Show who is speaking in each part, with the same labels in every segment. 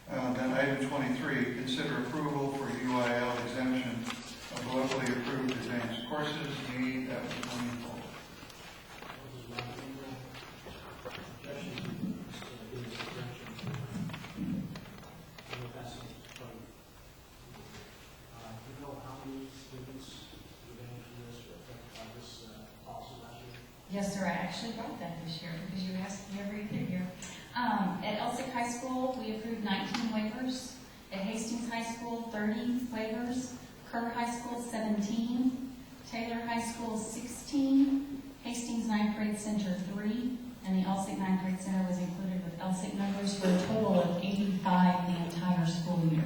Speaker 1: Then item 23, consider approval for UIL exemption of locally approved advanced courses. Need that was wonderful.
Speaker 2: Yes, sir. I actually brought that this year because you asked me every year. At Elsick High School, we approved 19 waivers. At Hastings High School, 30 waivers. Kerr High School, 17. Taylor High School, 16. Hastings 9th Grade Center, 3. And the Elsick 9th Grade Center was included with Elsick members for a total of 85 the entire school year.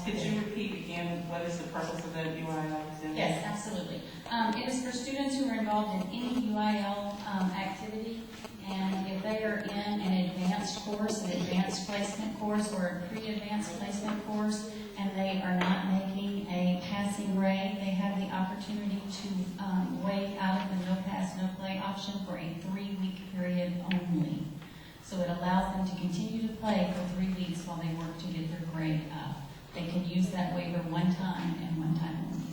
Speaker 3: Could you repeat again what is the purpose of that UIL exemption?
Speaker 2: Yes, absolutely. It is for students who are involved in any UIL activity, and if they are in an advanced course, an advanced placement course, or a pre-advanced placement course, and they are not making a passing grade, they have the opportunity to waive out of the no pass, no play option for a 3-week period only. So it allows them to continue to play for 3 weeks while they work to get their grade up. They can use that waiver one time and one time only.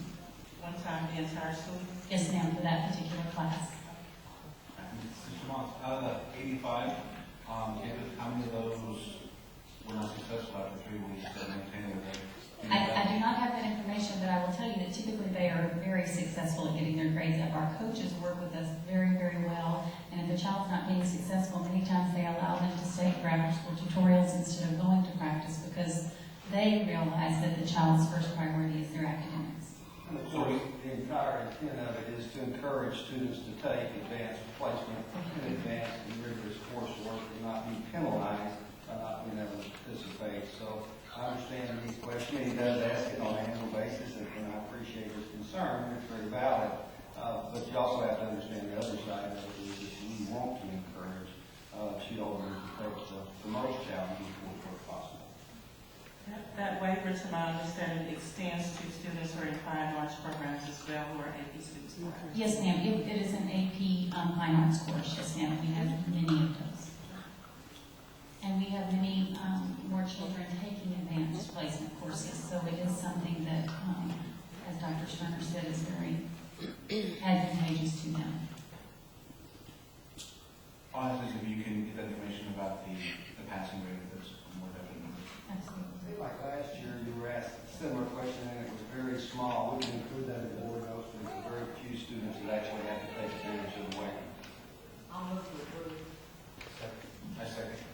Speaker 3: One time the entire school?
Speaker 2: Yes, ma'am, for that particular class.
Speaker 4: Mr. Moss, out of that 85, how many of those were not successful after 3 weeks to maintain their grade?
Speaker 2: I do not have that information, but I will tell you that typically they are very successful at getting their grades up. Our coaches work with us very, very well, and if a child's not being successful, many times they allow them to stay for after school tutorials instead of going to practice because they realize that the child's first priority is their academics.
Speaker 5: And of course, the entire intent of it is to encourage students to take advanced placement and advanced and rigorous coursework and not be penalized by not being able to participate. So I understand his question. He does ask it on an annual basis, and I appreciate his concern. It's very valid. But you also have to understand the other side of it is that we want to encourage children to take the most challenging coursework possible.
Speaker 3: That waiver, to my understanding, extends to students who are in fine arts programs as well, who are AP students.
Speaker 2: Yes, ma'am. It is an AP fine arts course. Yes, ma'am. We have many of those. And we have many more children taking advanced placement courses, so it is something that, as Dr. Sterner said, is very advantageous to them.
Speaker 4: Honestly, if you can get that information about the passing rate, that's more definitely.
Speaker 2: Absolutely.
Speaker 5: Like last year, you were asked a similar question, and it was very small. We can include that in the board notes, but it's very few students that actually have to take advantage of the waiver.
Speaker 3: I'll move to approve.
Speaker 4: I second.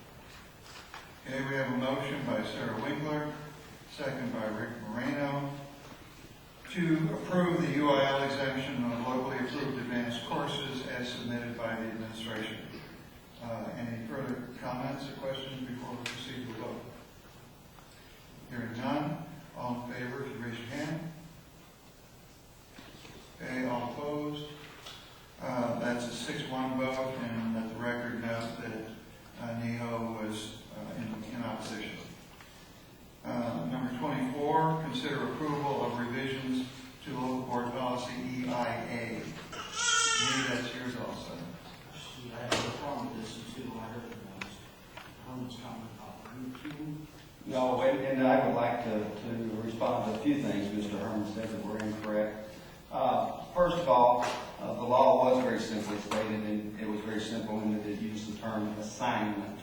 Speaker 1: Okay, we have a motion by Sarah Winkler, second by Rick Moreno, to approve the UIL exemption of locally approved advanced courses as submitted by the administration. Any further comments or questions before we proceed to vote? Hearing none, all in favor, if you raise your hand. Okay, all opposed. That's a 6-1 vote, and let the record note that NEHO was in opposition. Number 24, consider approval of revisions to local board policy EIA. That's yours also.
Speaker 6: I have no problem with this until I heard Herman's comment about routine.
Speaker 5: No, and I would like to respond to a few things Mr. Herman said that were incorrect. First of all, the law was very simply stated, and it was very simple in that it used the term assignment.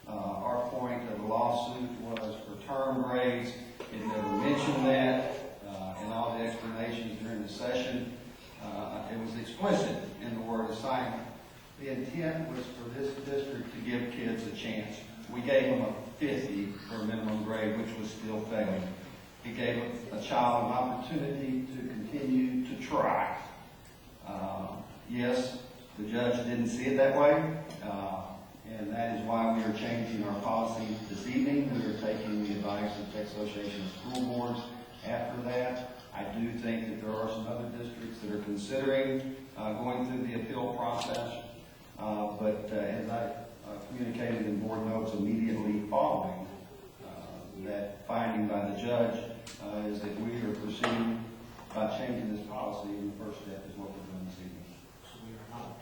Speaker 5: Our point of the lawsuit was for term grades. It never mentioned that in all the explanations during the session. It was explicit in the word assignment. The intent was for this district to give kids a chance. We gave them a 50 for a minimum grade, which was still failing. It gave a child an opportunity to continue to try. Yes, the judge didn't see it that way, and that is why we are changing our policy this evening. We are taking the advice of the Association of School Boards after that. I do think that there are some other districts that are considering going through the appeal process, but as I communicated in board notes immediately following that finding by the judge is that we are proceeding by changing this policy, and the first step is what we're doing this evening.
Speaker 6: So we are not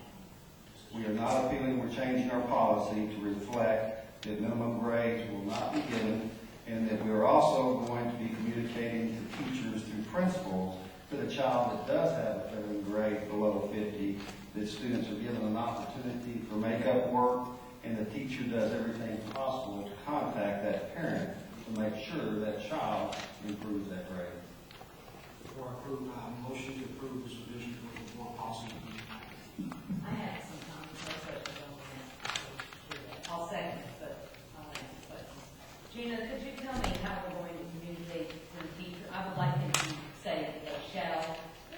Speaker 5: we're changing our policy to reflect that minimum grades will not be given, and that we're also going to be communicating to teachers through principals that a child that does have a failing grade below 50, that students are given an opportunity for makeup work, and the teacher does everything possible to contact that parent to make sure that child improves that grade.
Speaker 6: Before I approve, motion to approve this revision to the board policy.
Speaker 7: I have some comments, but I'll second it, but I'll ask questions. Gina, could you tell me how we're going to communicate to the teacher? I would like them to say they shall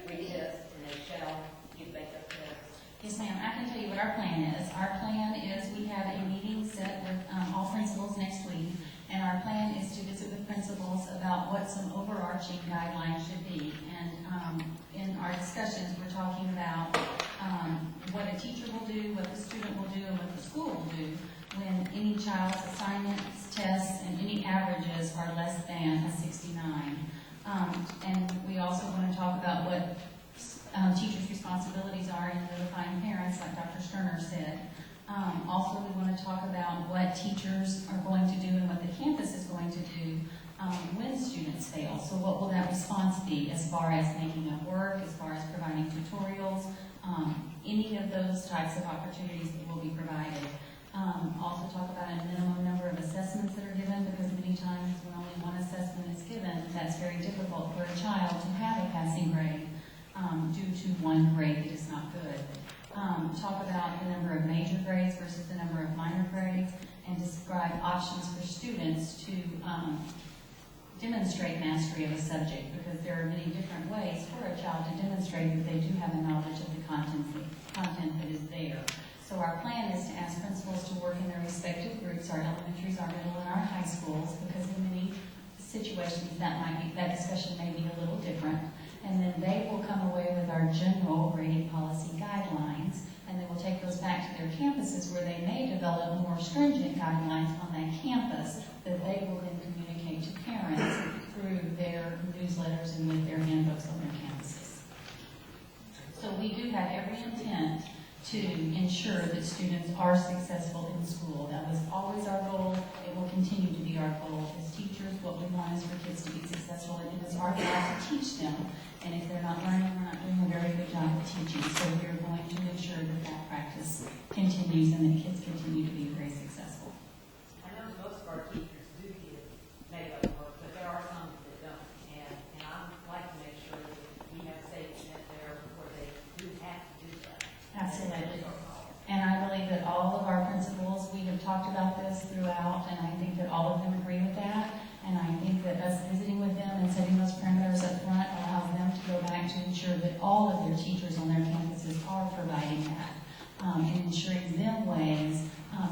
Speaker 7: retest and they shall give makeup tests.
Speaker 2: Yes, ma'am. I can tell you what our plan is. Our plan is we have a meeting set with all principals next week, and our plan is to visit with principals about what some overarching guidelines should be. And in our discussions, we're talking about what a teacher will do, what the student will do, and what the school will do when any child's assignments, tests, and any averages are less than a 69. And we also want to talk about what teachers' responsibilities are in notifying parents, like Dr. Sterner said. Also, we want to talk about what teachers are going to do and what the campus is going to do when students fail. So what will that response be as far as making up work, as far as providing tutorials, any of those types of opportunities that will be provided. Also talk about a minimum number of assessments that are given, because many times when only one assessment is given, that's very difficult for a child to have a passing grade due to one grade that is not good. Talk about the number of major grades versus the number of minor grades, and describe options for students to demonstrate mastery of a subject, because there are many different ways for a child to demonstrate that they do have a knowledge of the content that is there. So our plan is to ask principals to work in their respective groups, our elementaries, our middle, and our high schools, because in many situations that discussion may be a little different. And then they will come away with our general grading policy guidelines, and they will take those back to their campuses where they may develop more stringent guidelines on that campus that they will then communicate to parents through their newsletters and with their handbooks on their campuses. So we do have every intent to ensure that students are successful in school. That was always our goal. It will continue to be our goal. As teachers, what we want is for kids to be successful, and it is our job to teach them. And if they're not learning, we're not doing a very good job of teaching. So we're going to ensure that that practice continues and that kids continue to be very successful.
Speaker 7: I know most of our teachers do give makeup work, but there are some that don't. And I'd like to make sure that we have safety net there where they do have to do that.
Speaker 2: Absolutely. And I believe that all of our principals, we have talked about this throughout, and I think that all of them agree with that. And I think that us visiting with them and setting those parameters up front allows them to go back to ensure that all of their teachers on their campuses are providing that and ensuring them ways.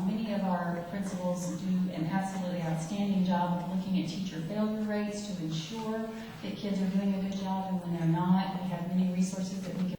Speaker 2: Many of our principals do an absolutely outstanding job of looking at teacher failure rates to ensure that kids are doing a good job, and when they're not, we have many resources that we can